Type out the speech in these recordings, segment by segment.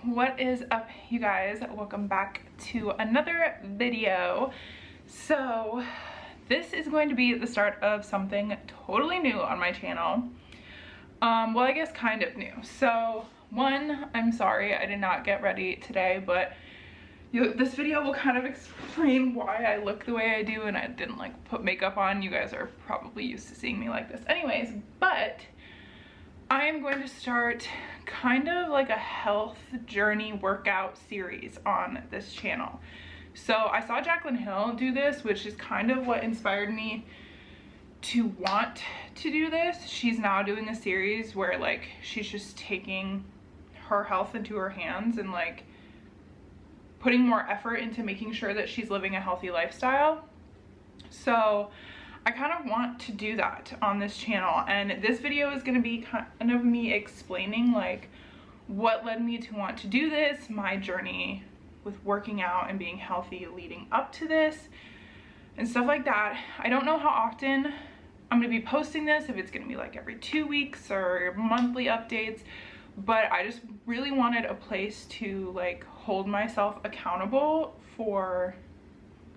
What is up, you guys? Welcome back to another video. So this is going to be the start of something totally new on my channel. Well, I guess kind of new. So one, I'm sorry I did not get ready today, but this video will kind of explain why I look the way I do and I didn't like put makeup on. You guys are probably used to seeing me like this anyways, but I am going to start kind of like a health journey workout series on this channel. So I saw Jaclyn Hill do this, which is kind of what inspired me to want to do this. She's now doing a series where like she's just taking her health into her hands and like putting more effort into making sure that she's living a healthy lifestyle. So I kind of want to do that on this channel, and this video is going to be kind of me explaining like what led me to want to do this, my journey with working out and being healthy leading up to this and stuff like that. I don't know how often I'm going to be posting this, if it's going to be like every 2 weeks or monthly updates, but I just really wanted a place to like hold myself accountable for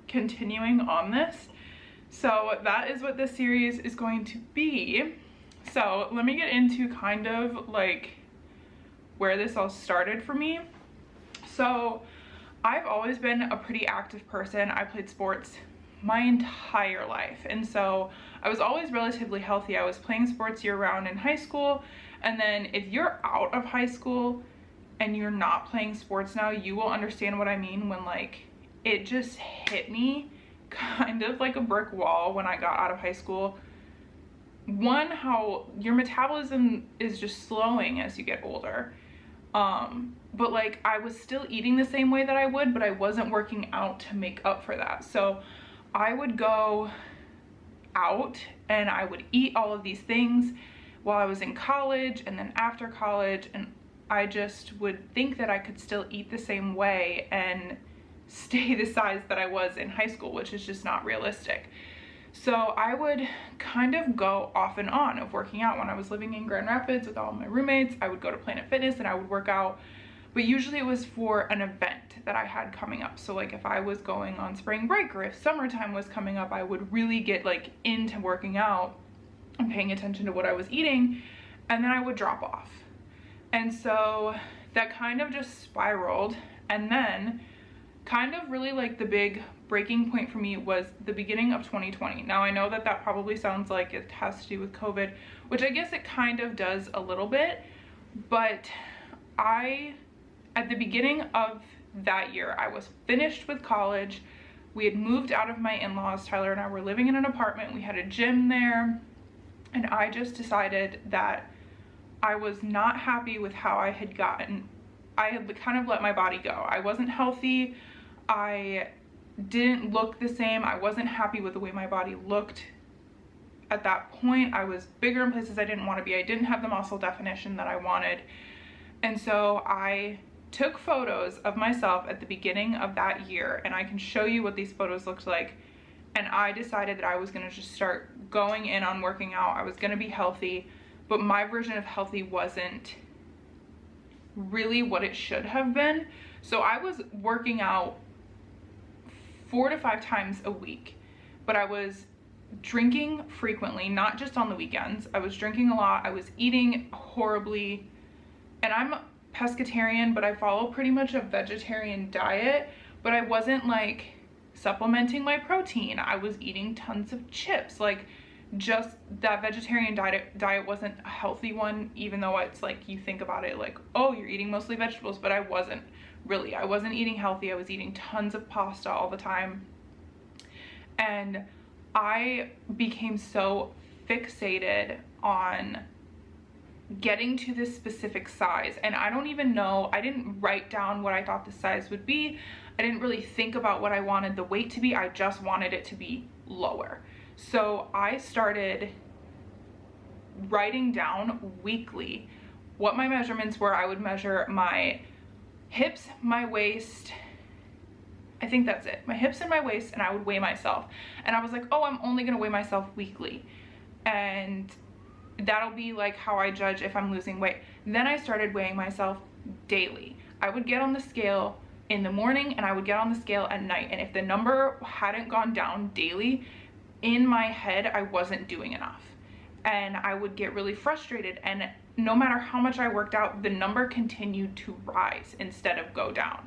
continuing on this. So that is what this series is going to be. So let me get into kind of like where this all started for me. So I've always been a pretty active person. I played sports my entire life, and so I was always relatively healthy. I was playing sports year-round in high school, and then if you're out of high school and you're not playing sports now, you will understand what I mean when like it just hit me kind of like a brick wall when I got out of high school. One, how your metabolism is just slowing as you get older, but like I was still eating the same way that I would, but I wasn't working out to make up for that. So I would go out and I would eat all of these things while I was in college and then after college, and I just would think that I could still eat the same way and stay the size that I was in high school, which is just not realistic. So I would kind of go off and on of working out. When I was living in Grand Rapids with all my roommates, I would go to Planet Fitness and I would work out, but usually it was for an event that I had coming up. So like if I was going on spring break or if summertime was coming up, I would really get like into working out and paying attention to what I was eating, and then I would drop off. And so that kind of just spiraled, and then kind of really like the big breaking point for me was the beginning of 2020. Now I know that that probably sounds like it has to do with COVID, which I guess it kind of does a little bit, but at the beginning of that year, I was finished with college. We had moved out of my in-laws. Tyler and I were living in an apartment. We had a gym there, and I just decided that I was not happy with how I had gotten. I had kind of let my body go. I wasn't healthy. I didn't look the same. I wasn't happy with the way my body looked at that point. I was bigger in places I didn't want to be. I didn't have the muscle definition that I wanted. And so I took photos of myself at the beginning of that year, and I can show you what these photos looked like. And I decided that I was going to just start going in on working out. I was going to be healthy, but my version of healthy wasn't really what it should have been. So I was working out 4 to 5 times a week, but I was drinking frequently, not just on the weekends. I was drinking a lot. I was eating horribly, and I'm pescatarian, but I follow pretty much a vegetarian diet, but I wasn't like supplementing my protein. I was eating tons of chips. Like, just that vegetarian diet wasn't a healthy one, even though it's like you think about it like, oh, you're eating mostly vegetables, but I wasn't really. I wasn't eating healthy. I was eating tons of pasta all the time, and I became so fixated on getting to this specific size, and I don't even know, I didn't write down what I thought the size would be. I didn't really think about what I wanted the weight to be. I just wanted it to be lower. So I started writing down weekly what my measurements were. I would measure my hips, my waist, I think that's it, my hips and my waist, and I would weigh myself. And I was like, oh, I'm only gonna weigh myself weekly, and that'll be like how I judge if I'm losing weight. Then I started weighing myself daily. I would get on the scale in the morning and I would get on the scale at night, and if the number hadn't gone down daily, in my head I wasn't doing enough, and I would get really frustrated, and no matter how much I worked out, the number continued to rise instead of go down,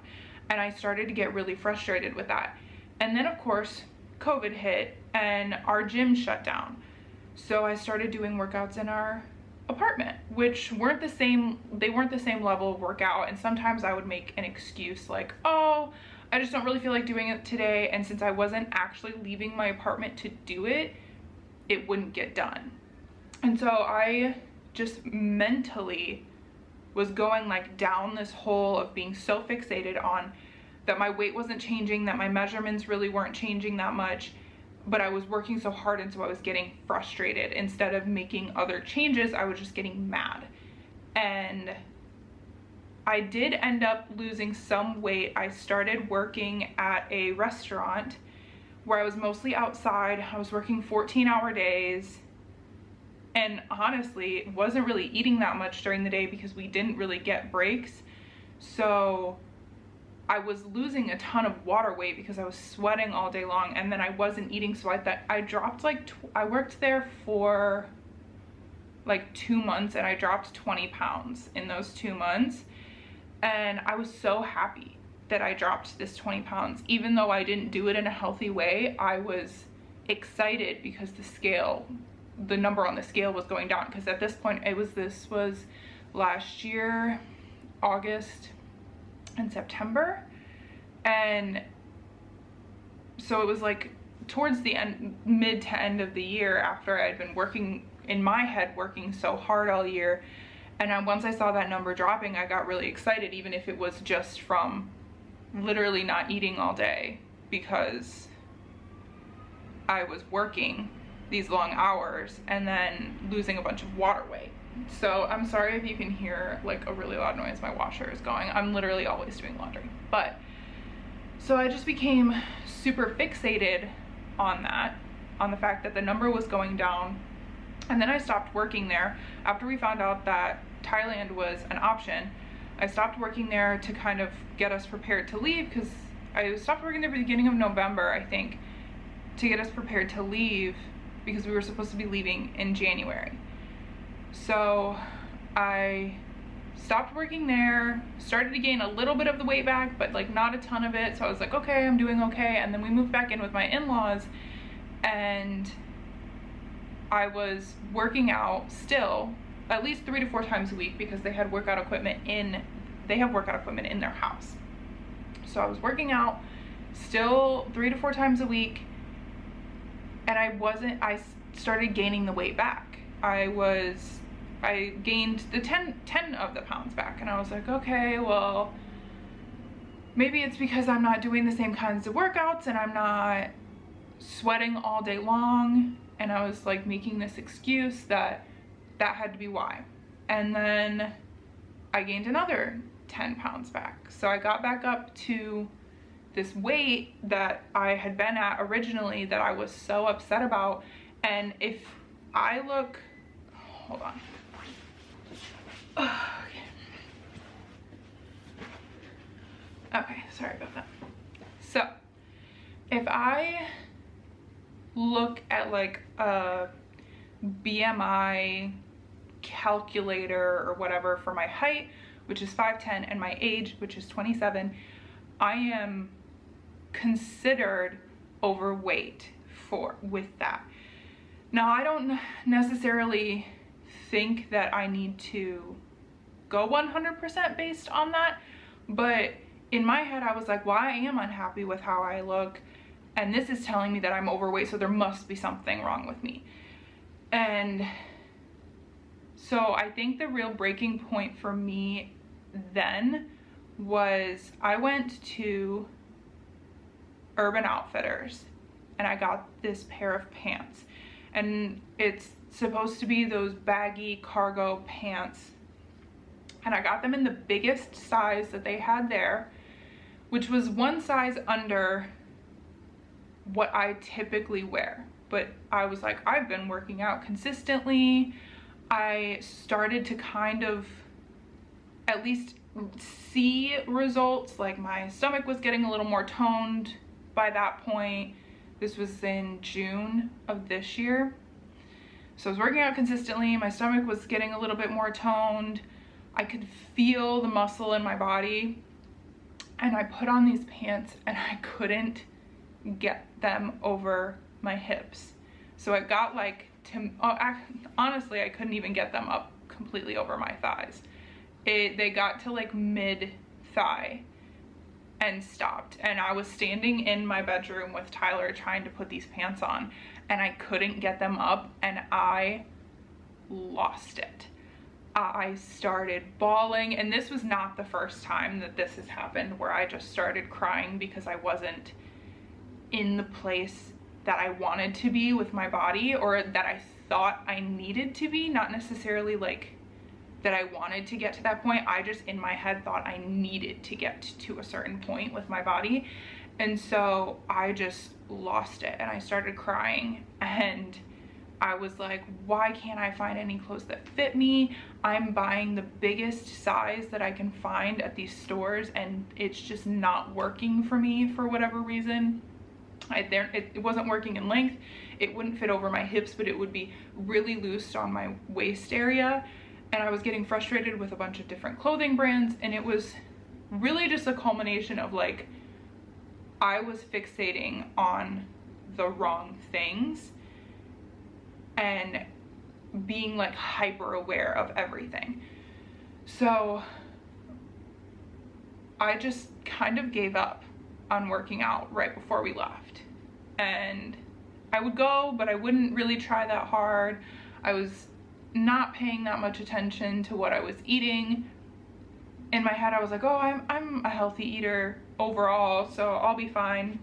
and I started to get really frustrated with that. And then of course COVID hit and our gym shut down, so I started doing workouts in our apartment, which weren't the same, they weren't the same level of workout, and sometimes I would make an excuse like, oh, I just don't really feel like doing it today, and since I wasn't actually leaving my apartment to do it, it wouldn't get done. And so I just mentally was going like down this hole of being so fixated on that my weight wasn't changing, that my measurements really weren't changing that much, but I was working so hard, and so I was getting frustrated. Instead of making other changes, I was just getting mad. And I did end up losing some weight. I started working at a restaurant where I was mostly outside. I was working 14-hour days, and honestly wasn't really eating that much during the day because we didn't really get breaks. So I was losing a ton of water weight because I was sweating all day long, and then I wasn't eating, so I dropped like, I worked there for like 2 months, and I dropped 20 pounds in those 2 months, and I was so happy that I dropped this 20 pounds. Even though I didn't do it in a healthy way, I was excited because the number on the scale was going down, because at this point this was last year, August and September, and so it was like towards the end, mid to end of the year, after I had been working in my head, working so hard all year, and once I saw that number dropping, I got really excited, even if it was just from literally not eating all day because I was working these long hours and then losing a bunch of water weight. So I'm sorry if you can hear like a really loud noise. My washer is going. I'm literally always doing laundry. But so I just became super fixated on that, on the fact that the number was going down. And then I stopped working there after we found out that Thailand was an option. I stopped working there to kind of get us prepared to leave, because I stopped working there at the beginning of November, I think, to get us prepared to leave, because we were supposed to be leaving in January. So I stopped working there, started to gain a little bit of the weight back, but like not a ton of it. So I was like, okay, I'm doing okay. And then we moved back in with my in-laws, and I was working out still at least 3 to 4 times a week, because they had workout equipment they have workout equipment in their house. So I was working out still 3 to 4 times a week, and I started gaining the weight back. I gained the 10 of the pounds back, and I was like, okay, well, maybe it's because I'm not doing the same kinds of workouts and I'm not sweating all day long, and I was like making this excuse that had to be why. And then I gained another 10 pounds back. So I got back up to this weight that I had been at originally, that I was so upset about. And if I look, hold on. Okay, sorry about that. So if I look at like a BMI calculator or whatever for my height, which is 5'10", and my age, which is 27, I am considered overweight with that. Now, I don't necessarily think that I need to go 100% based on that, but in my head I was like, well, I am unhappy with how I look, and this is telling me that I'm overweight, so there must be something wrong with me. And so I think the real breaking point for me then was I went to Urban Outfitters and I got this pair of pants, and it's supposed to be those baggy cargo pants, and I got them in the biggest size that they had there, which was one size under what I typically wear. But I was like, I've been working out consistently. I started to kind of, at least see results. Like my stomach was getting a little more toned by that point. This was in June of this year. So I was working out consistently. My stomach was getting a little bit more toned. I could feel the muscle in my body. And I put on these pants and I couldn't get them over my hips. So it got like honestly, I couldn't even get them up completely over my thighs. They got to like mid thigh and stopped. And I was standing in my bedroom with Tyler trying to put these pants on, and I couldn't get them up, and I lost it. I started bawling, and this was not the first time that this has happened where I just started crying because I wasn't in the place that I wanted to be with my body, or that I thought I needed to be, not necessarily like that I wanted to get to that point. I just in my head thought I needed to get to a certain point with my body. And so I just lost it and I started crying, and I was like, why can't I find any clothes that fit me? I'm buying the biggest size that I can find at these stores and it's just not working for me for whatever reason. It wasn't working in length. It wouldn't fit over my hips, but it would be really loose on my waist area. And I was getting frustrated with a bunch of different clothing brands, and it was really just a culmination of like, I was fixating on the wrong things and being like hyper aware of everything. So I just kind of gave up on working out right before we left. And I would go, but I wouldn't really try that hard. I was not paying that much attention to what I was eating. In my head I was like, oh, I'm a healthy eater overall, so I'll be fine.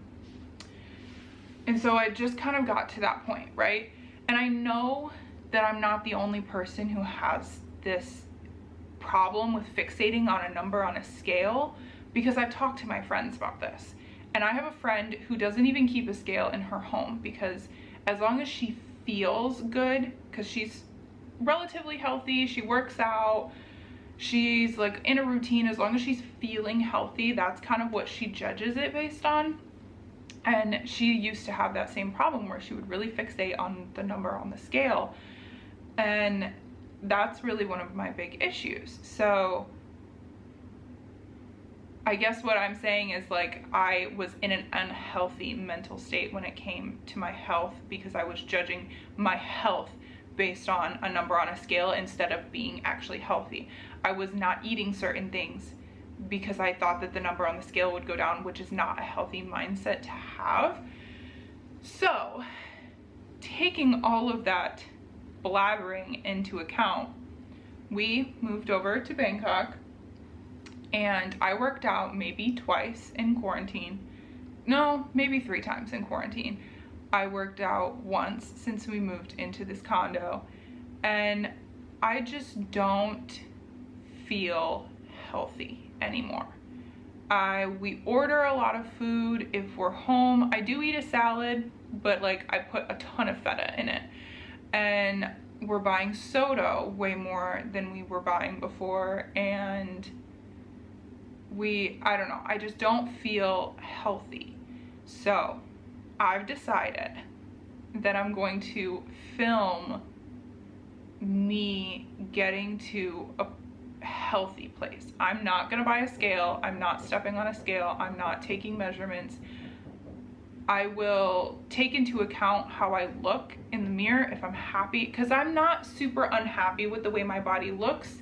And so I just kind of got to that point, right? And I know that I'm not the only person who has this problem with fixating on a number on a scale, because I've talked to my friends about this. And I have a friend who doesn't even keep a scale in her home, because as long as she feels good, because she's relatively healthy, she works out, she's like in a routine, as long as she's feeling healthy, that's kind of what she judges it based on. And she used to have that same problem where she would really fixate on the number on the scale, and that's really one of my big issues. So I guess what I'm saying is like, I was in an unhealthy mental state when it came to my health, because I was judging my health based on a number on a scale instead of being actually healthy. I was not eating certain things because I thought that the number on the scale would go down, which is not a healthy mindset to have. So taking all of that blabbering into account, we moved over to Bangkok, and I worked out maybe twice in quarantine. No, maybe 3 times in quarantine. I worked out once since we moved into this condo, and I just don't feel healthy anymore. We order a lot of food if we're home. I do eat a salad, but like I put a ton of feta in it, and we're buying soda way more than we were buying before, and I don't know, I just don't feel healthy. So I've decided that I'm going to film me getting to a healthy place. I'm not gonna buy a scale. I'm not stepping on a scale. I'm not taking measurements. I will take into account how I look in the mirror, if I'm happy, because I'm not super unhappy with the way my body looks.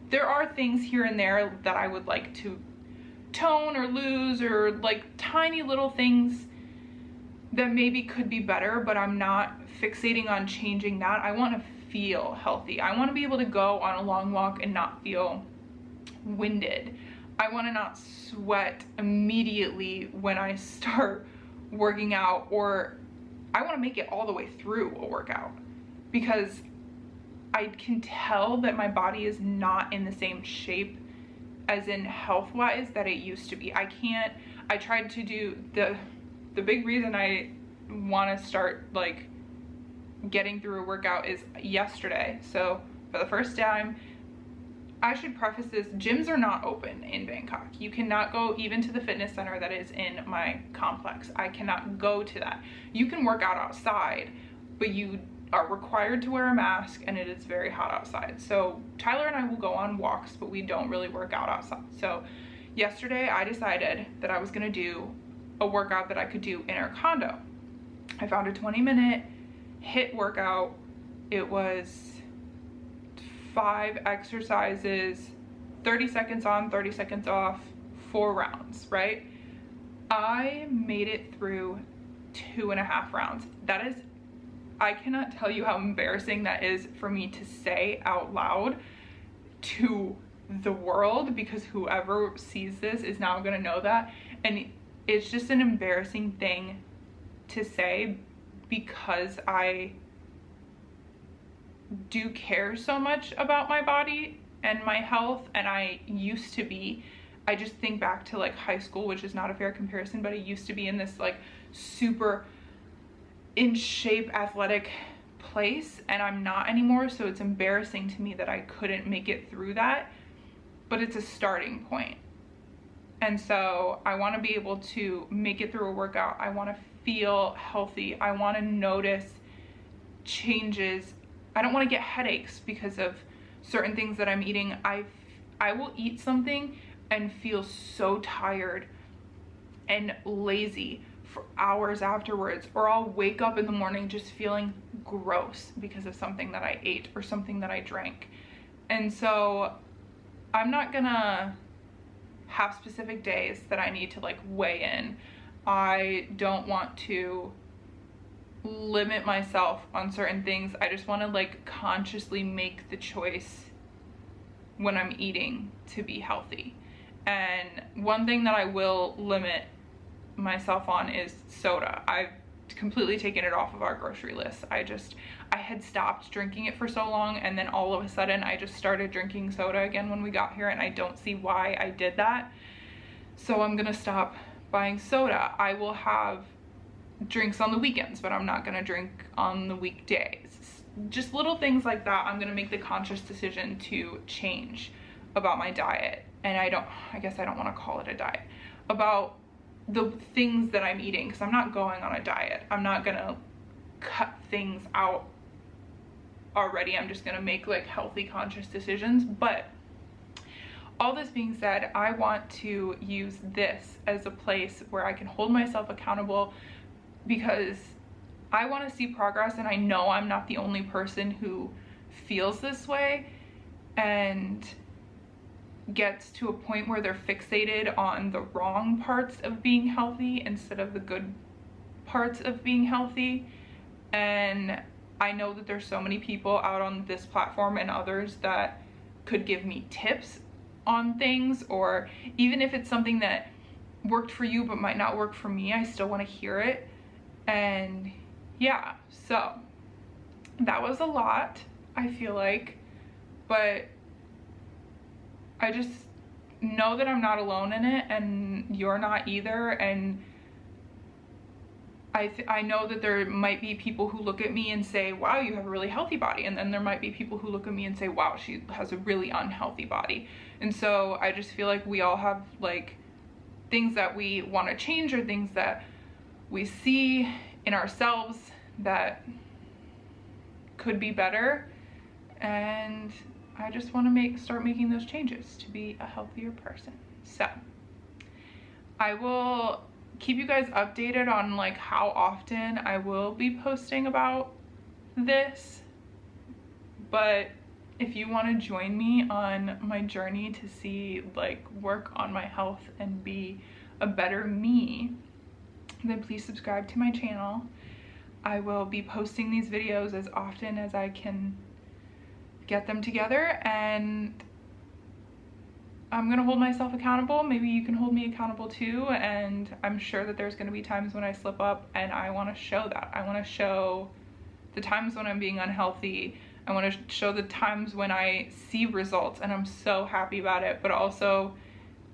There are things here and there that I would like to tone or lose, or like tiny little things that maybe could be better, but I'm not fixating on changing that. I want to feel healthy. I want to be able to go on a long walk and not feel winded. I want to not sweat immediately when I start working out, or I want to make it all the way through a workout, because I can tell that my body is not in the same shape as in health-wise that it used to be. I tried to do the big reason I want to start like getting through a workout is yesterday. So for the first time, I should preface this, gyms are not open in Bangkok. You cannot go even to the fitness center that is in my complex. I cannot go to that. You can work out outside, but you are required to wear a mask and it is very hot outside. So Tyler and I will go on walks, but we don't really work out outside. So yesterday I decided that I was gonna do a workout that I could do in our condo. I found a 20-minute HIIT workout. It was 5 exercises, 30 seconds on, 30 seconds off, 4 rounds, right? I made it through 2.5 rounds. That is, I cannot tell you how embarrassing that is for me to say out loud to the world, because whoever sees this is now gonna know that. And it's just an embarrassing thing to say, because I do care so much about my body and my health, and I used to be, I just think back to like high school, which is not a fair comparison, but I used to be in this like super in shape athletic place, and I'm not anymore. So it's embarrassing to me that I couldn't make it through that, but it's a starting point. And so I want to be able to make it through a workout. I want to feel healthy. I want to notice changes. I don't want to get headaches because of certain things that I'm eating. I will eat something and feel so tired and lazy for hours afterwards, or I'll wake up in the morning just feeling gross because of something that I ate or something that I drank. And so I'm not gonna have specific days that I need to like weigh in. I don't want to limit myself on certain things. I just want to like consciously make the choice when I'm eating to be healthy. And one thing that I will limit myself on is soda. I've completely taken it off of our grocery list. I had stopped drinking it for so long, and then all of a sudden I just started drinking soda again when we got here, and I don't see why I did that. So I'm gonna stop buying soda. I will have drinks on the weekends, but I'm not gonna drink on the weekdays. Just little things like that. I'm gonna make the conscious decision to change about my diet. And I guess I don't want to call it a diet, about the things that I'm eating, because I'm not going on a diet. I'm not gonna cut things out already. I'm just gonna make like healthy, conscious decisions. But all this being said, I want to use this as a place where I can hold myself accountable, because I want to see progress, and I know I'm not the only person who feels this way and gets to a point where they're fixated on the wrong parts of being healthy instead of the good parts of being healthy. And I know that there's so many people out on this platform and others that could give me tips on things, or even if it's something that worked for you but might not work for me, I still want to hear it. And yeah, so that was a lot, I feel like, but I just know that I'm not alone in it, and you're not either. And I know that there might be people who look at me and say, wow, you have a really healthy body. And then there might be people who look at me and say, wow, she has a really unhealthy body. And so I just feel like we all have like things that we want to change, or things that we see in ourselves that could be better. And I just want to start making those changes to be a healthier person. So I will keep you guys updated on like how often I will be posting about this. But if you want to join me on my journey to see like work on my health and be a better me, then please subscribe to my channel. I will be posting these videos as often as I can get them together, and I'm gonna hold myself accountable. Maybe you can hold me accountable too, and I'm sure that there's gonna be times when I slip up, and I want to show that. I want to show the times when I'm being unhealthy. I want to show the times when I see results and I'm so happy about it, but also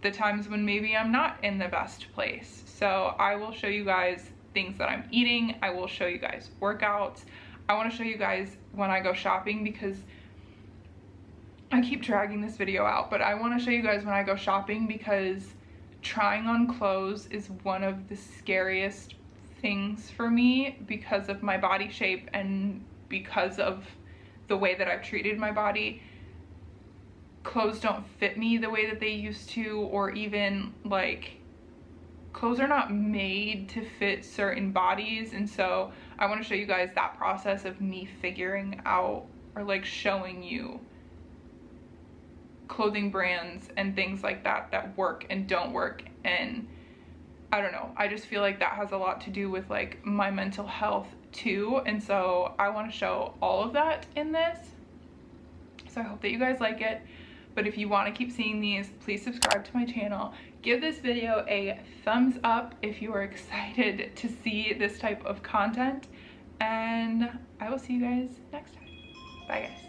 the times when maybe I'm not in the best place. So I will show you guys things that I'm eating. I will show you guys workouts. I want to show you guys when I go shopping, because I keep dragging this video out, but I want to show you guys when I go shopping, because trying on clothes is one of the scariest things for me because of my body shape and because of the way that I've treated my body. Clothes don't fit me the way that they used to, or even like clothes are not made to fit certain bodies. And so I want to show you guys that process of me figuring out, or like showing you clothing brands and things like that that work and don't work. And I don't know, I just feel like that has a lot to do with like my mental health too, and so I want to show all of that in this. So I hope that you guys like it, but if you want to keep seeing these, please subscribe to my channel. Give this video a thumbs up if you are excited to see this type of content, and I will see you guys next time. Bye guys.